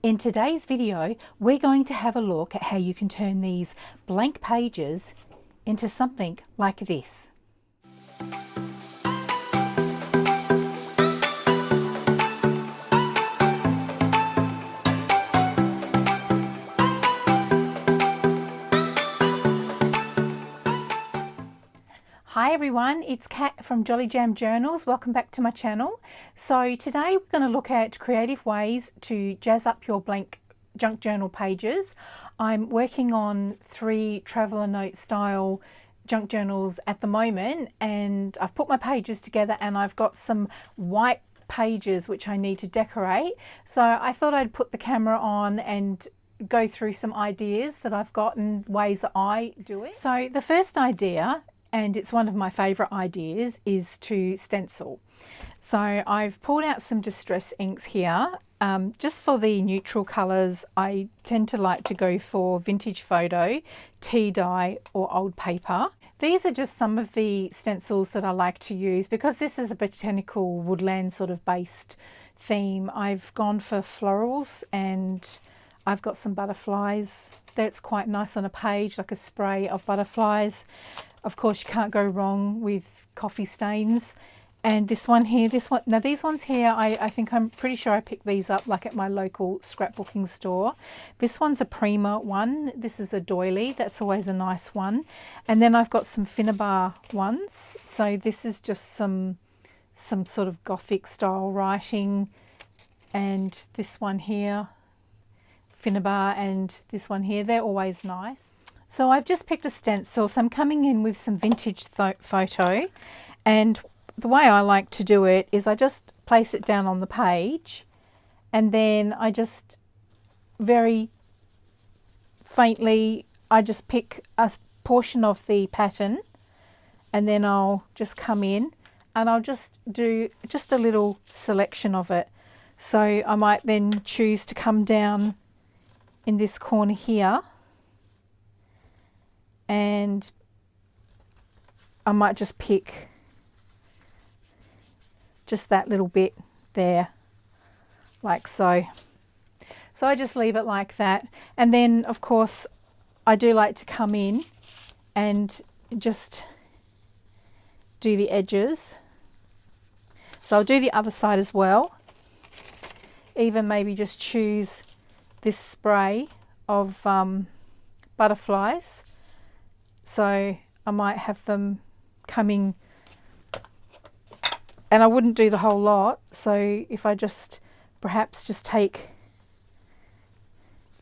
In today's video, we're going to have a look at how you can turn these blank pages into something like this. Hi everyone, it's Kat from Jolly Jam Journals. Welcome back to my channel. So today we're going to look at creative ways to jazz up your blank junk journal pages. I'm working on 3 traveller note style junk journals at the moment, and I've put my pages together and I've got some white pages which I need to decorate. So I thought I'd put the camera on and go through some ideas that I've got and ways that I do it. So the first idea, and it's one of my favourite ideas, is to stencil. So I've pulled out some distress inks here. Just for the neutral colours, I tend to like to go for vintage photo, tea dye or old paper. These are just some of the stencils that I like to use because this is a botanical woodland sort of based theme. I've gone for florals and I've got some butterflies. That's quite nice on a page, like a spray of butterflies. Of course, you can't go wrong with coffee stains. And this one here, now these ones here, I'm pretty sure I picked these up like at my local scrapbooking store. This one's a Prima one. This is a doily. That's always a nice one. And then I've got some Finnabar ones. So this is just some sort of Gothic style writing. And this one here, Finnabar, and this one here, they're always nice. So I've just picked a stencil, so I'm coming in with some vintage photo, and the way I like to do it is I just place it down on the page and then I just very faintly, I just pick a portion of the pattern and then I'll just come in and I'll just do just a little selection of it. So I might then choose to come down in this corner here, and I might just pick just that little bit there, like so. So I just leave it like that. And then of course I do like to come in and just do the edges. So I'll do the other side as well. Even maybe just choose this spray of butterflies. So I might have them coming, and I wouldn't do the whole lot. So if I just perhaps just take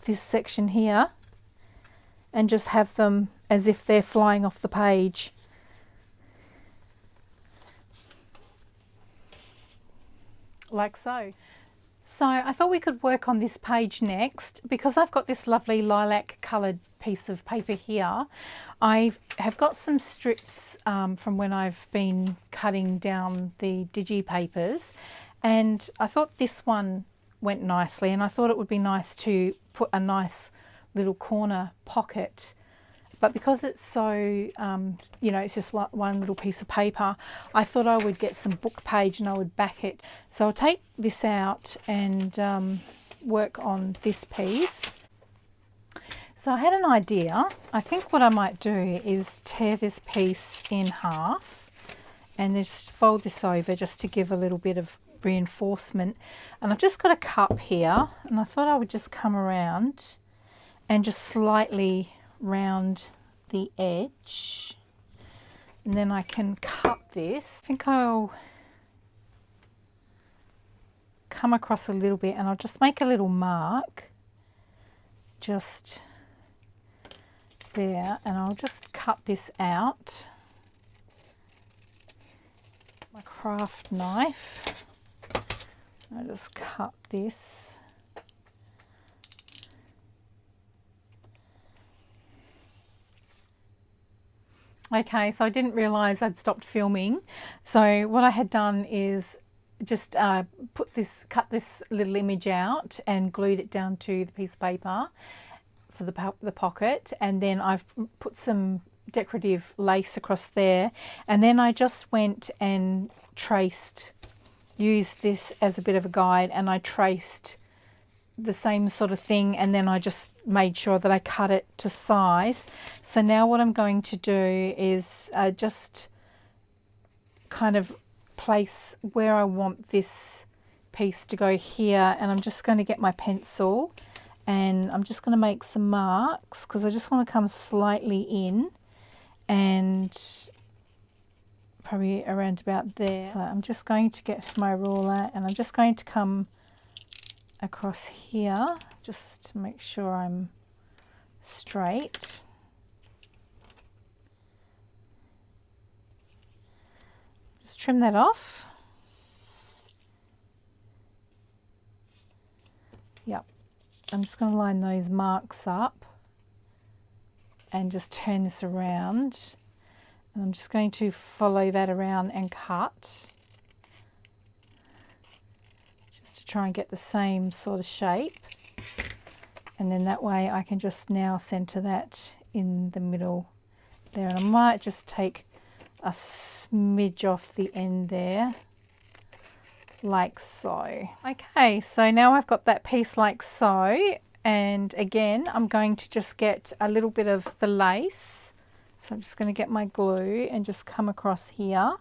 this section here and just have them as if they're flying off the page. Like so. So I thought we could work on this page next. Because I've got this lovely lilac coloured piece of paper here, I have got some strips from when I've been cutting down the digi papers, and I thought this one went nicely, and I thought it would be nice to put a nice little corner pocket. But because it's so, you know, it's just one little piece of paper, I thought I would get some book page and I would back it. So I'll take this out and work on this piece. So I had an idea. I think what I might do is tear this piece in half and just fold this over just to give a little bit of reinforcement. And I've just got a cup here, and I thought I would just come around and just slightly round the edge, and then I can cut this. I think I'll come across a little bit and I'll just make a little mark just there, and I'll just cut this out. My craft knife, I'll just cut this. Okay, so I didn't realise I'd stopped filming. So what I had done is just cut this little image out and glued it down to the piece of paper for the pocket, and then I've put some decorative lace across there, and then I just went and used this as a bit of a guide, and I traced the same sort of thing, and then I just made sure that I cut it to size. So now what I'm going to do is just kind of place where I want this piece to go here, and I'm just going to get my pencil and I'm just going to make some marks because I just want to come slightly in and probably around about there. So I'm just going to get my ruler and I'm just going to come across here just to make sure I'm straight. Just trim that off. Yep, I'm just going to line those marks up and just turn this around, and I'm just going to follow that around and cut just to try and get the same sort of shape, and then that way I can just now center that in the middle there, and I might just take a smidge off the end there like so. Okay, so now I've got that piece like so, and again I'm going to just get a little bit of the lace, so I'm just going to get my glue and just come across here.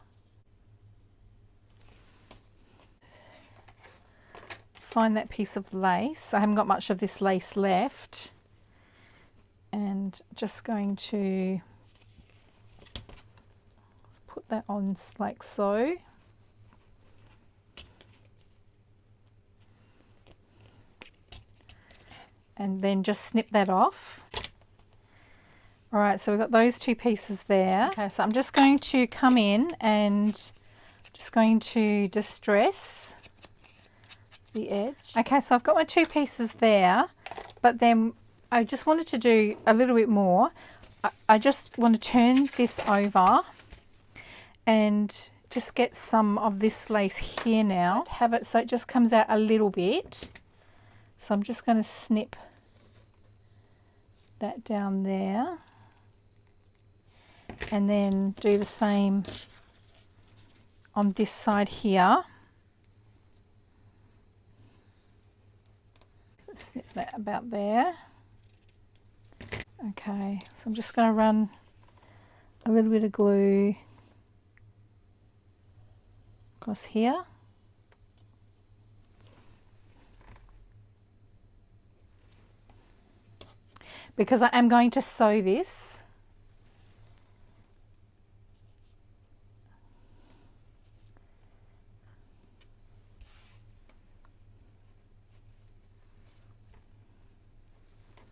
Find that piece of lace. I haven't got much of this lace left, and just going to put that on like so. And then just snip that off. All right, so we've got those two pieces there. Okay, so I'm just going to come in and just going to distress the edge. Okay, so I've got my two pieces there, but then I just wanted to do a little bit more. I just want to turn this over and just get some of this lace here now. Have it so it just comes out a little bit. So I'm just going to snip that down there and then do the same on this side here. Snip that about there. Okay, so I'm just going to run a little bit of glue across here. Because I am going to sew this.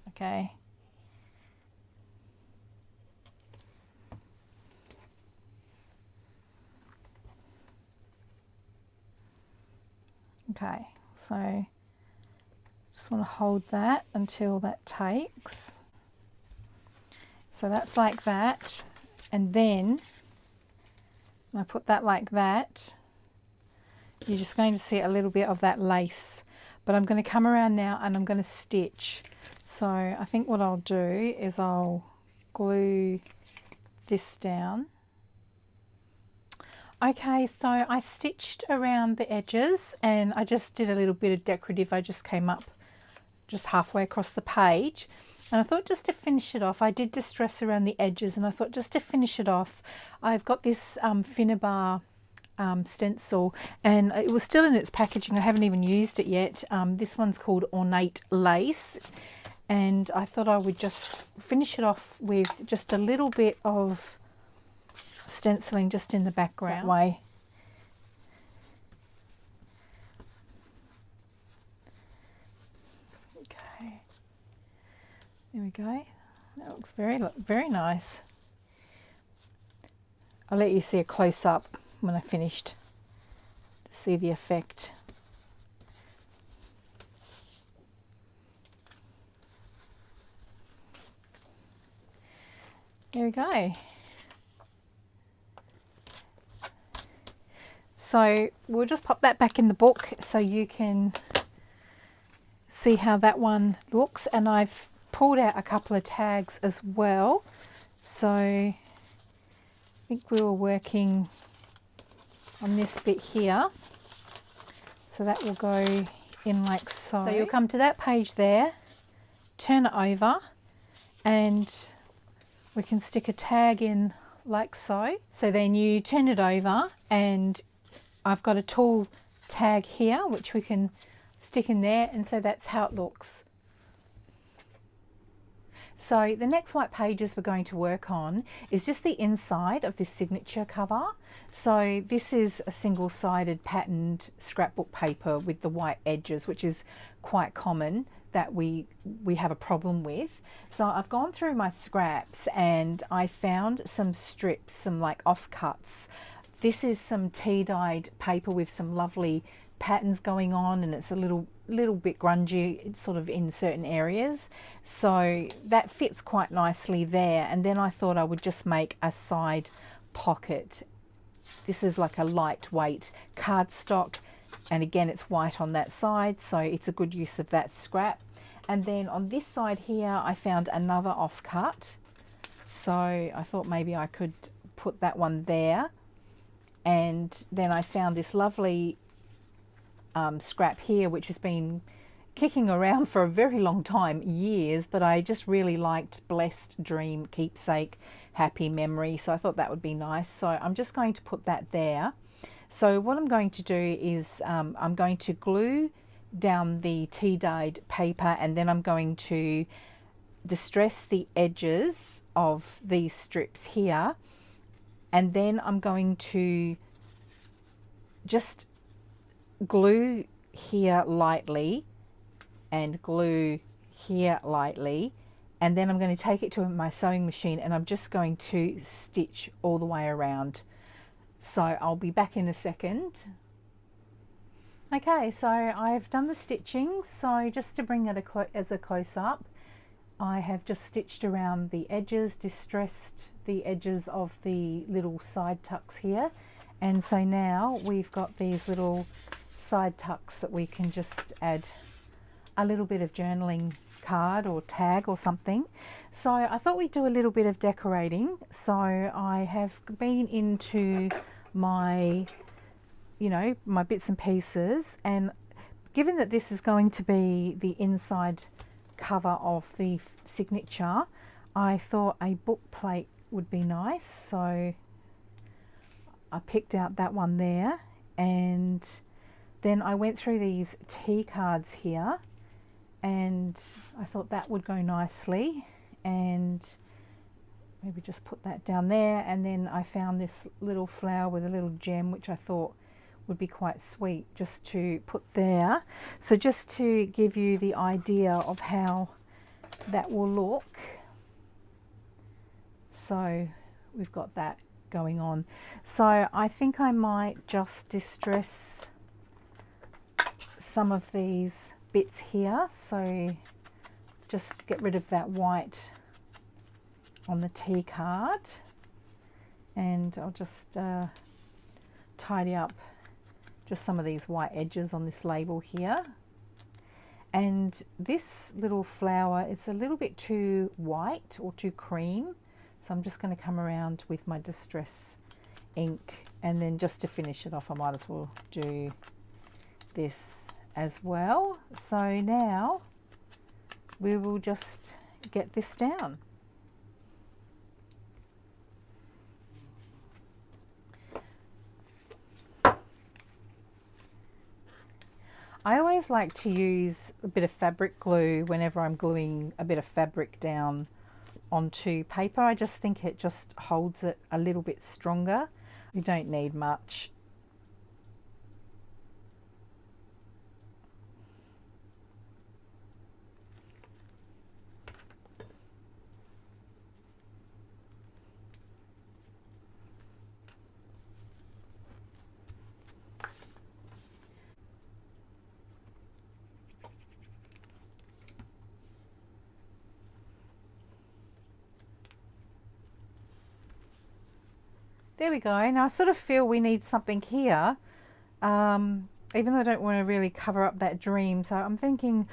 Okay. Okay, so just want to hold that until that takes. So that's like that, and then when I put that like that, you're just going to see a little bit of that lace, but I'm going to come around now and I'm going to stitch. So I think what I'll do is I'll glue this down. Okay, so I stitched around the edges and I just did a little bit of decorative. I just came up just halfway across the page, and I thought just to finish it off, I did distress around the edges, and I thought just to finish it off, I've got this Finnabar stencil, and it was still in its packaging. I haven't even used it yet. This one's called Ornate Lace, and I thought I would just finish it off with just a little bit of stenciling just in the background. That way. Okay, there we go. That looks very nice. I'll let you see a close-up when I finished to see the effect. There we go. So we'll just pop that back in the book so you can see how that one looks, and I've pulled out a couple of tags as well. So I think we were working on this bit here, so that will go in like so. So you'll come to that page there, turn it over, and we can stick a tag in like so. So then you turn it over and I've got a tall tag here which we can stick in there, and so that's how it looks. So the next white pages we're going to work on is just the inside of this signature cover. So this is a single-sided patterned scrapbook paper with the white edges, which is quite common that we have a problem with. So I've gone through my scraps and I found some strips, some like offcuts. This is some tea-dyed paper with some lovely patterns going on, and it's a little bit grungy. It's sort of in certain areas, so that fits quite nicely there. And then I thought I would just make a side pocket. This is like a lightweight cardstock, and again it's white on that side, so it's a good use of that scrap. And then on this side here I found another offcut, so I thought maybe I could put that one there. And then I found this lovely scrap here which has been kicking around for a very long time, years, but I just really liked Blessed Dream Keepsake Happy Memory, so I thought that would be nice. So I'm just going to put that there. So what I'm going to do is I'm going to glue down the tea-dyed paper, and then I'm going to distress the edges of these strips here, and then I'm going to just glue here lightly and glue here lightly, and then I'm going to take it to my sewing machine and I'm just going to stitch all the way around. So I'll be back in a second. Okay, so I've done the stitching. So just to bring it as a close-up, I have just stitched around the edges, distressed the edges of the little side tucks here, and so now we've got these little side tucks that we can just add a little bit of journaling card or tag or something. So I thought we'd do a little bit of decorating. So I have been into my, my bits and pieces, and given that this is going to be the inside cover of the signature, I thought a book plate would be nice. So I picked out that one there, and then I went through these tea cards here and I thought that would go nicely, and maybe just put that down there. And then I found this little flower with a little gem which I thought would be quite sweet just to put there. So just to give you the idea of how that will look. So we've got that going on. So I think I might just distress some of these bits here, so just get rid of that white on the tea card, and I'll just tidy up just some of these white edges on this label here. And this little flower, it's a little bit too white or too cream, so I'm just going to come around with my distress ink, and then just to finish it off I might as well do this as well. So now we will just get this down. I always like to use a bit of fabric glue whenever I'm gluing a bit of fabric down onto paper. I just think it just holds it a little bit stronger. You don't need much. There we go. Now I sort of feel we need something here, even though I don't want to really cover up that dream. So I'm thinking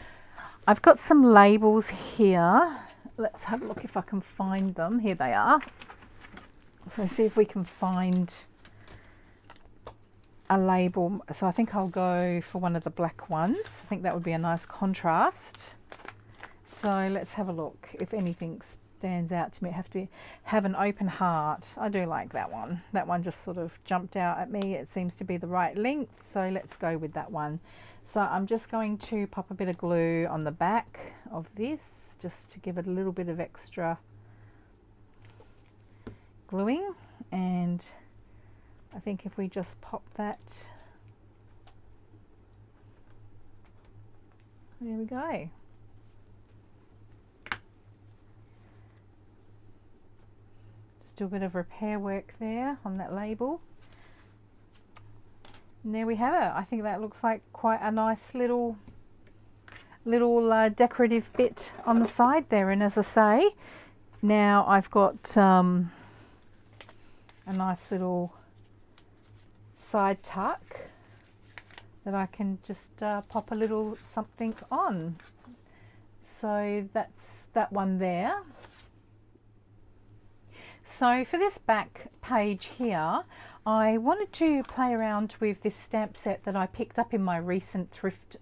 I've got some labels here. Let's have a look if I can find them. Here they are. So see if we can find a label, so I think I'll go for one of the black ones. I think that would be a nice contrast. So let's have a look. If anything stands out to me, have an open heart. I do like that one. That one just sort of jumped out at me. It seems to be the right length, so let's go with that one. So I'm just going to pop a bit of glue on the back of this just to give it a little bit of extra gluing, and I think if we just pop that, there we go. Just do a bit of repair work there on that label. And there we have it. I think that looks like quite a nice little decorative bit on the side there. And as I say, now I've got a nice little side tuck that I can just pop a little something on. So that's that one there. So for this back page here, I wanted to play around with this stamp set that I picked up in my recent thrift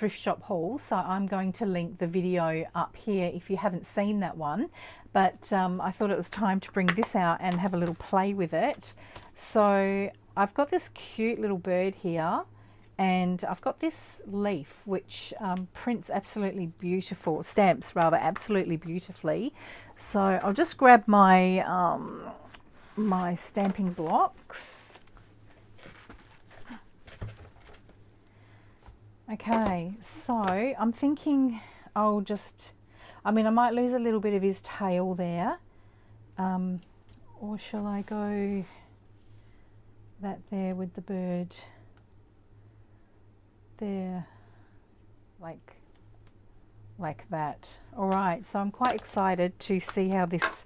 shop haul. So I'm going to link the video up here if you haven't seen that one. But I thought it was time to bring this out and have a little play with it. So I've got this cute little bird here, and I've got this leaf which prints absolutely beautiful, stamps rather absolutely beautifully. So I'll just grab my my stamping blocks. Okay, so I'm thinking I'll just, I might lose a little bit of his tail there, or shall I go that there with the bird there, like that. All right, so I'm quite excited to see how this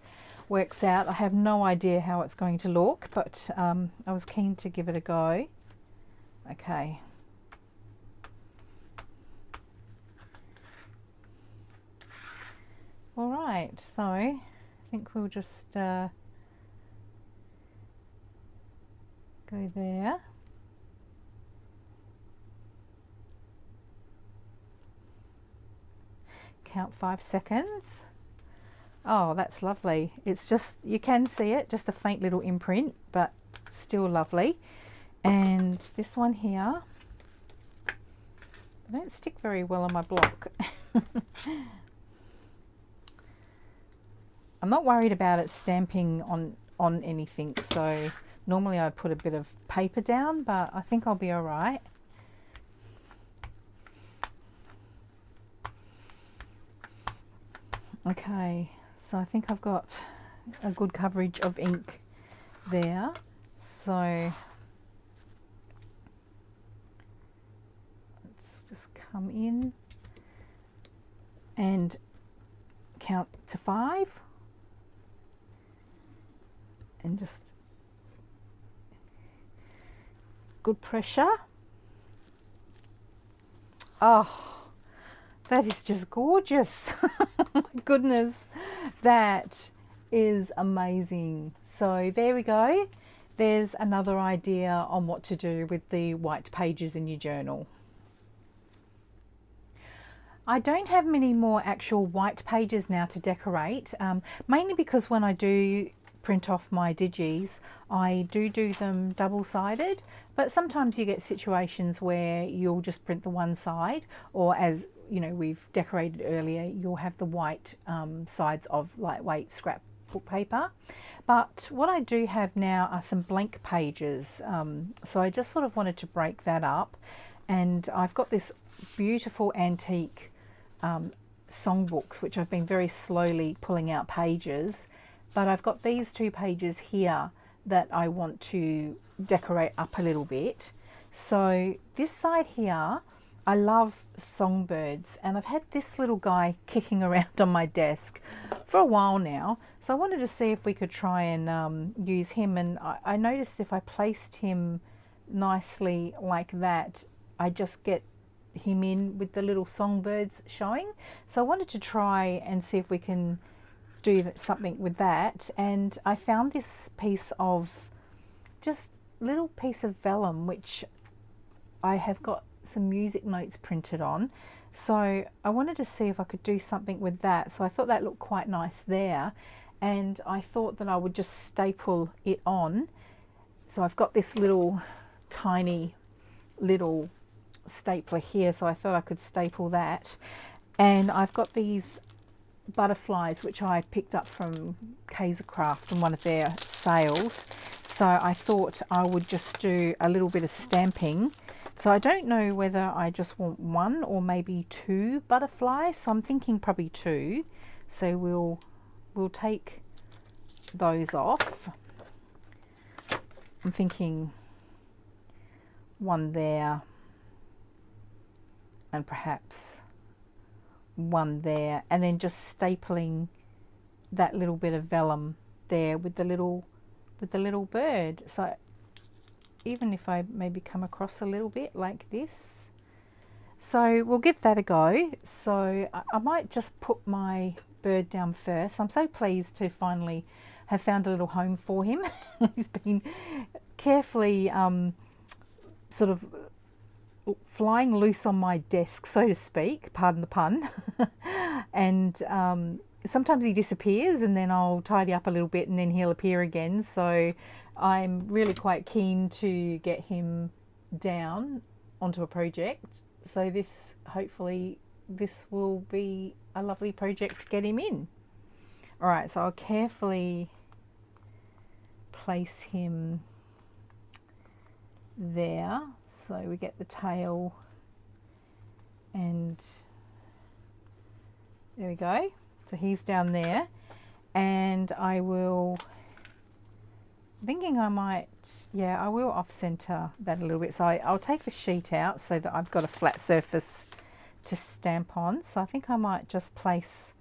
works out. I have no idea how it's going to look, but I was keen to give it a go. Okay. All right, so I think we'll just go there. Count 5 seconds. Oh, that's lovely. It's just, you can see it, just a faint little imprint, but still lovely. And this one here, they don't stick very well on my block. I'm not worried about it stamping on anything, so normally I'd put a bit of paper down, but I think I'll be all right. Okay, so I think I've got a good coverage of ink there. So let's just come in and count to 5 and just good pressure. Oh, that is just gorgeous. My goodness, that is amazing. So there we go. There's another idea on what to do with the white pages in your journal. I don't have many more actual white pages now to decorate, mainly because when I do print off my digis, I do them double-sided, but sometimes you get situations where you'll just print the one side, or as you know, we've decorated earlier, you'll have the white sides of lightweight scrapbook paper. But what I do have now are some blank pages, so I just sort of wanted to break that up, and I've got this beautiful antique songbooks which I've been very slowly pulling out pages, but I've got these 2 pages here that I want to decorate up a little bit. So this side here, I love songbirds, and I've had this little guy kicking around on my desk for a while now, so I wanted to see if we could try and use him, and I noticed if I placed him nicely like that, I just get him in with the little songbirds showing. So I wanted to try and see if we can do something with that, and I found this piece of just little piece of vellum which I have got some music notes printed on. So I wanted to see if I could do something with that. So I thought that looked quite nice there. And I thought that I would just staple it on. So I've got this little tiny little stapler here. So I thought I could staple that. And I've got these butterflies which I picked up from Kaisercraft in one of their sales. So I thought I would just do a little bit of stamping. So I don't know whether I just want one or maybe two butterflies. So I'm thinking probably two. So we'll take those off. I'm thinking one there and perhaps one there, and then just stapling that little bit of vellum there with the little bird. So even if I maybe come across a little bit like this. So we'll give that a go. So I might just put my bird down first. I'm so pleased to finally have found a little home for him. He's been carefully sort of flying loose on my desk, so to speak, pardon the pun. And sometimes he disappears and then I'll tidy up a little bit and then he'll appear again. So I'm really quite keen to get him down onto a project. So hopefully this will be a lovely project to get him in. All right, so I'll carefully place him there. So we get the tail, and there we go. So he's down there, and I will, thinking I might, yeah, I will off center that a little bit. So I'll take the sheet out so that I've got a flat surface to stamp on. So I think I might just place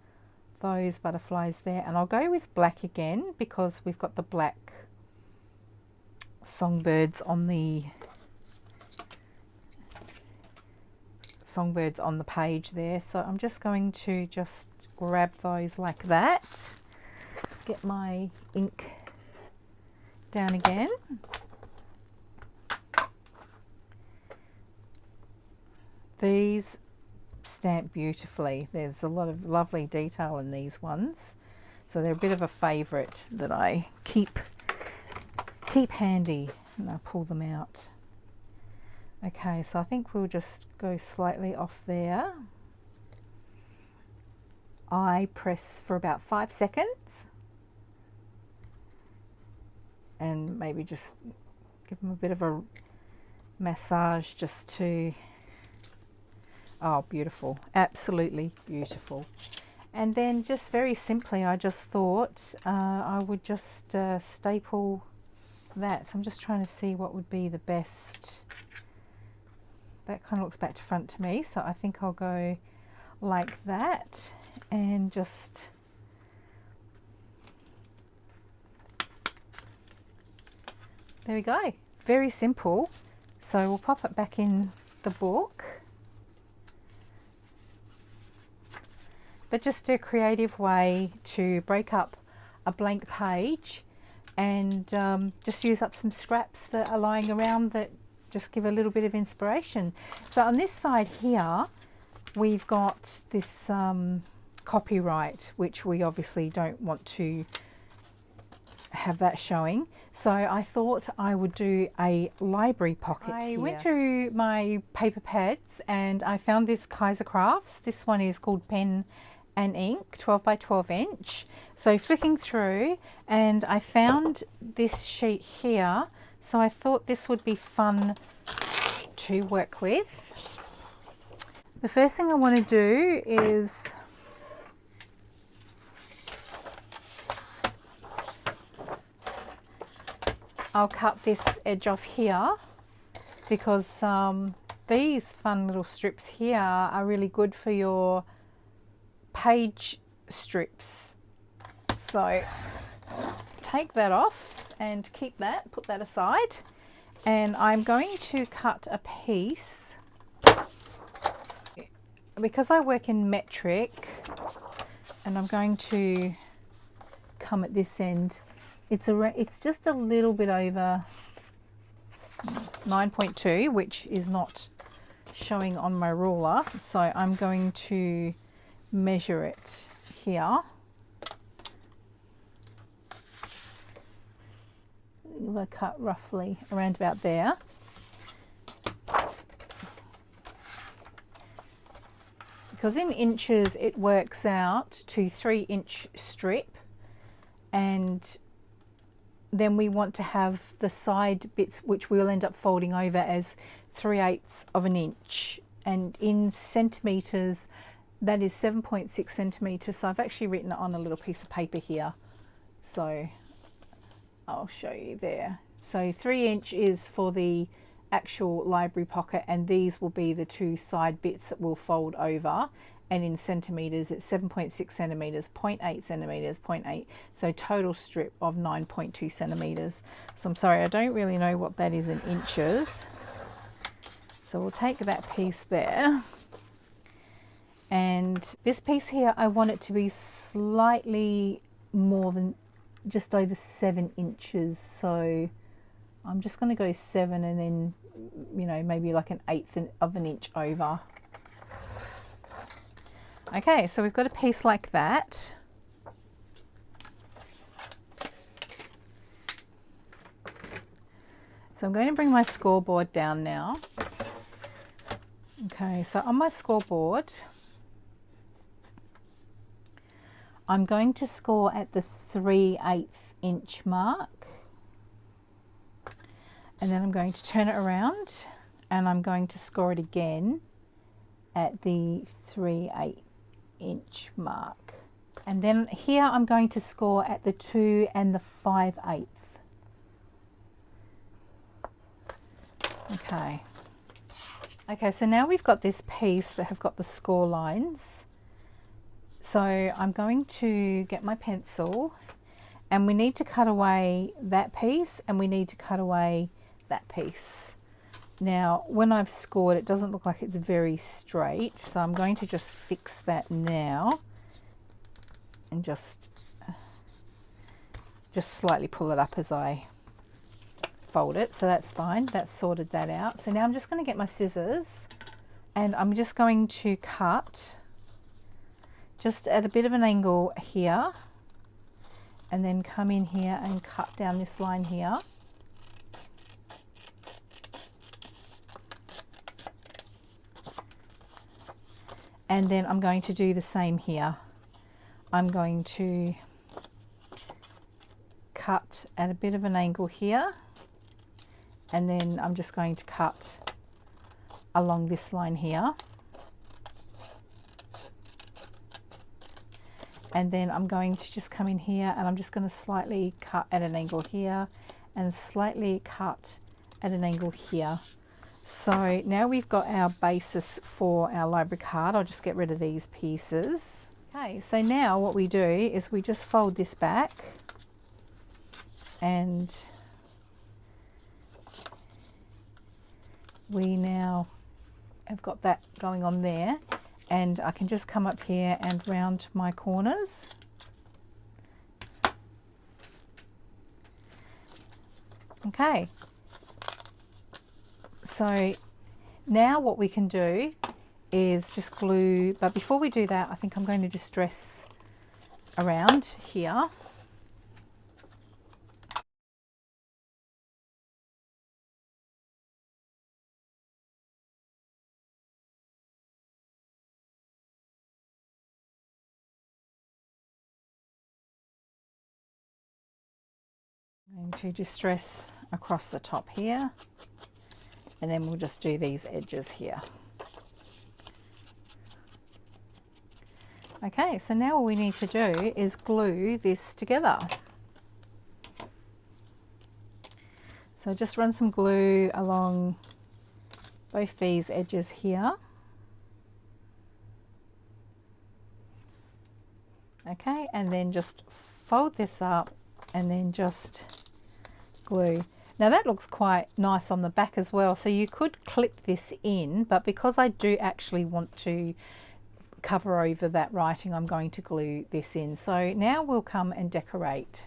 those butterflies there, and I'll go with black again because we've got the black songbirds on the page there. So I'm just going to just grab those like that, get my ink down again, these stamp beautifully. There's a lot of lovely detail in these ones, so they're a bit of a favorite that I keep handy, and I'll pull them out. Okay, so I think we'll just go slightly off there. I press for about 5 seconds and maybe just give them a bit of a massage just to, oh, beautiful, absolutely beautiful. And then just very simply, I just thought I would just staple that. So I'm just trying to see what would be the best. That kind of looks back to front to me, so I think I'll go like that and just there we go. Very simple. So we'll pop it back in the book, but just a creative way to break up a blank page and just use up some scraps that are lying around that just give a little bit of inspiration. So on this side here, we've got this copyright, which we obviously don't want to have that showing. So I thought I would do a library pocket here. I went through my paper pads and I found this Kaisercrafts. This one is called Pen and Ink, 12 by 12 inch. So flicking through, and I found this sheet here. So I thought this would be fun to work with. The first thing I want to do is I'll cut this edge off here because these fun little strips here are really good for your page strips. So take that off and keep that, put that aside. And I'm going to cut a piece, because I work in metric, and I'm going to come at this end. It's just a little bit over 9.2, which is not showing on my ruler. So I'm going to measure it here. We'll cut roughly around about there. Because in inches it works out to 3-inch strip, and then we want to have the side bits which we'll end up folding over as 3/8 of an inch, and in centimetres that is 7.6 centimetres. So I've actually written it on a little piece of paper here, so I'll show you there. So 3-inch is for the actual library pocket, and these will be the two side bits that we'll fold over, and in centimetres it's 7.6 centimetres, 0.8 centimetres, 0.8, so total strip of 9.2 centimetres. So I'm sorry, I don't really know what that is in inches, so we'll take that piece there, and this piece here I want it to be slightly more than just over 7 inches, so I'm just going to go 7 and then, you know, maybe like 1/8 of an inch over. Okay, so we've got a piece like that. So I'm going to bring my scoreboard down now. Okay, so on my scoreboard, I'm going to score at the 3/8 inch mark. And then I'm going to turn it around and I'm going to score it again at the 3/8 inch mark. And then here I'm going to score at the 2 and the 5/8. Okay. Okay, so now we've got this piece that have got the score lines. So I'm going to get my pencil, and we need to cut away that piece, and we need to cut away that piece. Now when I've scored, it doesn't look like it's very straight, so I'm going to just fix that now and just slightly pull it up as I fold it. So that's fine, that's sorted that out. So now I'm just going to get my scissors, and I'm just going to cut just at a bit of an angle here, and then come in here and cut down this line here. And then I'm going to do the same here. I'm going to cut at a bit of an angle here, and then I'm just going to cut along this line here. And then I'm going to just come in here, and I'm just going to slightly cut at an angle here and slightly cut at an angle here. So now we've got our basis for our library card. I'll just get rid of these pieces. Okay, so now what we do is we just fold this back, and we now have got that going on there, and I can just come up here and round my corners. Okay. So now what we can do is just glue, but before we do that, I think I'm going to just dress around here. I'm going to just dress across the top here, and then we'll just do these edges here. Okay, so now all we need to do is glue this together. So just run some glue along both these edges here. Okay, and then just fold this up and then just glue. Now that looks quite nice on the back as well, so you could clip this in, but because I do actually want to cover over that writing, I'm going to glue this in. So now we'll come and decorate.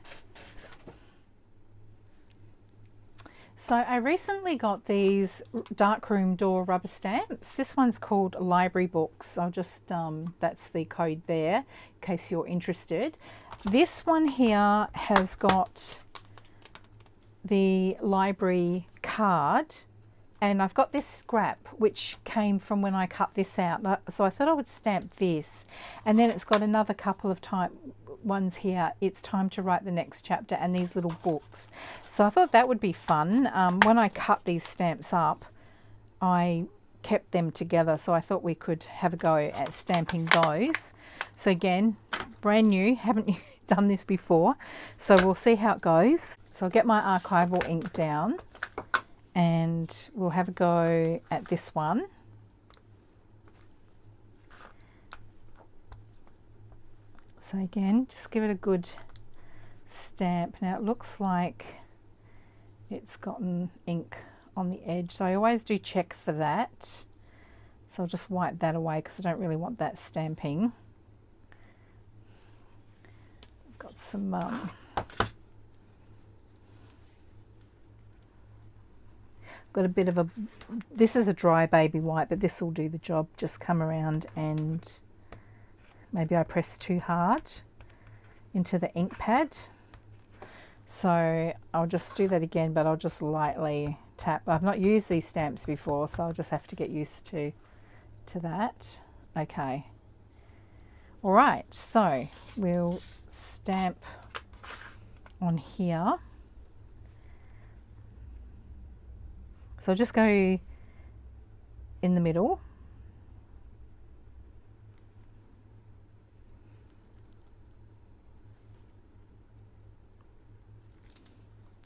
So I recently got these darkroom door rubber stamps. This one's called Library Books. I'll just, that's the code there in case you're interested. This one here has got the library card, and I've got this scrap which came from when I cut this out. So I thought I would stamp this, and then it's got another couple of ones here. It's time to write the next chapter, and these little books. So I thought that would be fun. When I cut these stamps up, I kept them together, so I thought we could have a go at stamping those. So again, brand new, haven't done this before, so we'll see how it goes. So I'll get my archival ink down and we'll have a go at this one. So again, just give it a good stamp. Now it looks like it's gotten ink on the edge, so I always do check for that. So I'll just wipe that away because I don't really want that stamping. I've got some got a bit of a, this is a dry baby white, but this will do the job. Just come around and maybe I press too hard into the ink pad. So I'll just do that again, but I'll just lightly tap. I've not used these stamps before, so I'll just have to get used to that. Okay. All right, so we'll stamp on here. So I'll just go in the middle.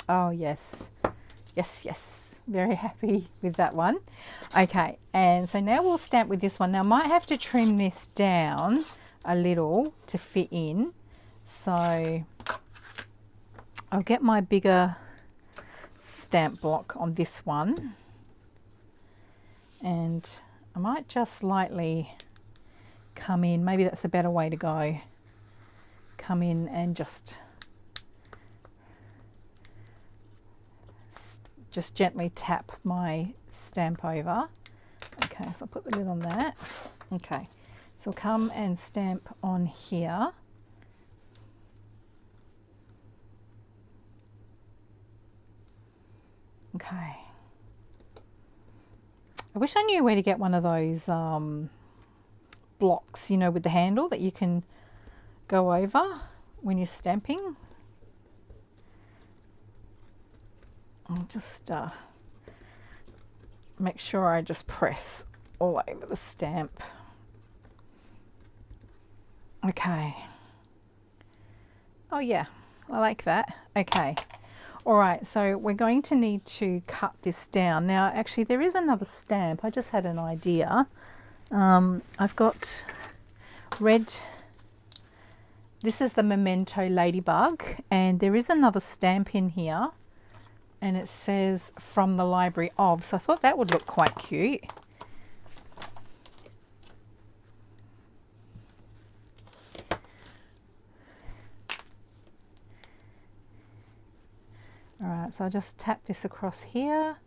Oh yes, yes, yes, very happy with that one. Okay, and so now we'll stamp with this one. Now I might have to trim this down a little to fit in. So I'll get my bigger stamp block on this one, and I might just lightly come in, maybe that's a better way to go, come in and just gently tap my stamp over. Okay, so I'll put the lid on that. Okay, so I'll come and stamp on here. Okay. I wish I knew where to get one of those blocks, you know, with the handle that you can go over when you're stamping. I'll just make sure I just press all over the stamp. Okay. Oh yeah, I like that. Okay. All right, so we're going to need to cut this down. Now, actually, there is another stamp. I just had an idea. I've got red. This is the Memento Ladybug, and there is another stamp in here, and it says from the library of. So I thought that would look quite cute. All right, so I'll just tap this across here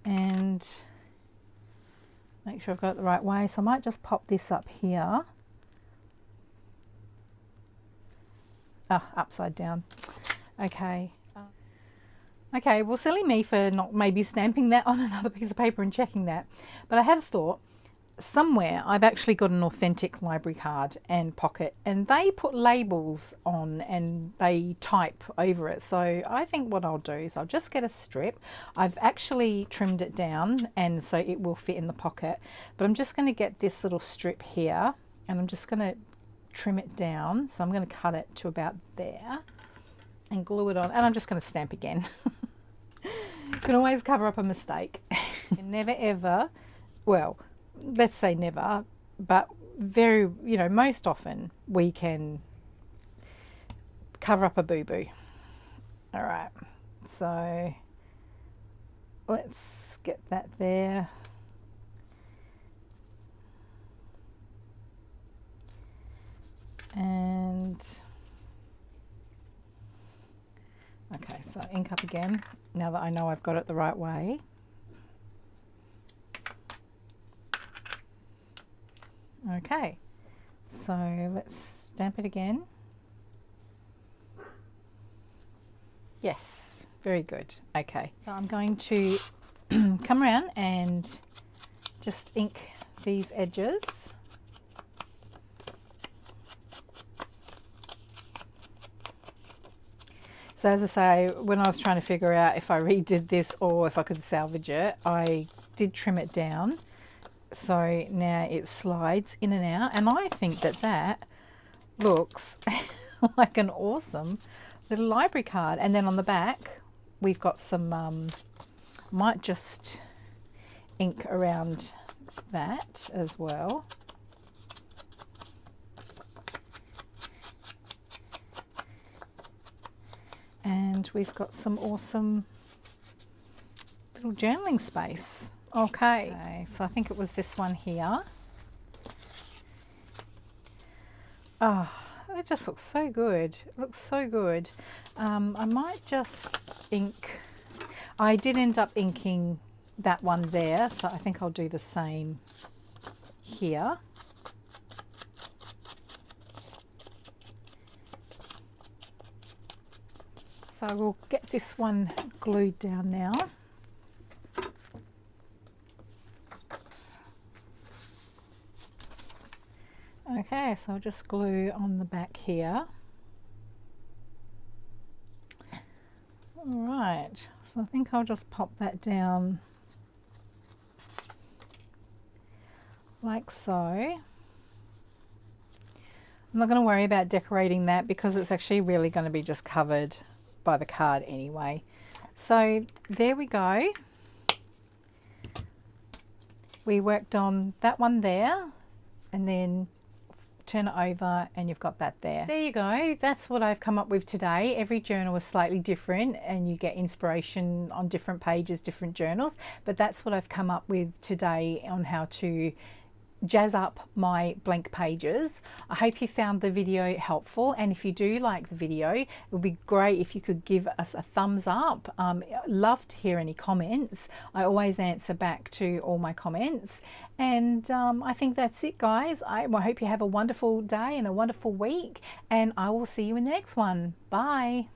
and make sure I've got it the right way. So I might just pop this up here. Upside down. Okay. Okay, well, silly me for not maybe stamping that on another piece of paper and checking that. But I had a thought. Somewhere I've actually got an authentic library card and pocket, and they put labels on and they type over it. So I think what I'll do is I'll just get a strip. I've actually trimmed it down and so it will fit in the pocket, but I'm just going to get this little strip here and I'm just going to trim it down. So I'm going to cut it to about there and glue it on, and I'm just going to stamp again. You can always cover up a mistake. Never ever, well, let's say never, but very, you know, most often we can cover up a boo-boo. All right, so let's get that there. And okay, So ink up again, now that I know I've got it the right way. Okay, so let's stamp it again. Yes, very good. Okay, so I'm going to come around and just ink these edges. So as I say, when I was trying to figure out if I redid this or if I could salvage it, I did trim it down. So now it slides in and out, and I think that that looks like an awesome little library card. And then on the back, we've got some, might just ink around that as well. And we've got some awesome little journaling space. Okay, so I think it was this one here. Oh, it just looks so good. It looks so good. I might just ink. I did end up inking that one there, so I think I'll do the same here. So we'll get this one glued down now. Okay, so I'll just glue on the back here. All right, so I think I'll just pop that down like so. I'm not going to worry about decorating that because it's actually really going to be just covered by the card anyway. So there we go. We worked on that one there, and then turn it over and you've got that there. There you go. That's what I've come up with today. Every journal is slightly different and you get inspiration on different pages, different journals, but that's what I've come up with today on how to jazz up my blank pages. I hope you found the video helpful, and if you do like the video, it would be great if you could give us a thumbs up. Love to hear any comments. I always answer back to all my comments, and I think that's it, guys. I hope you have a wonderful day and a wonderful week, and I will see you in the next one. Bye.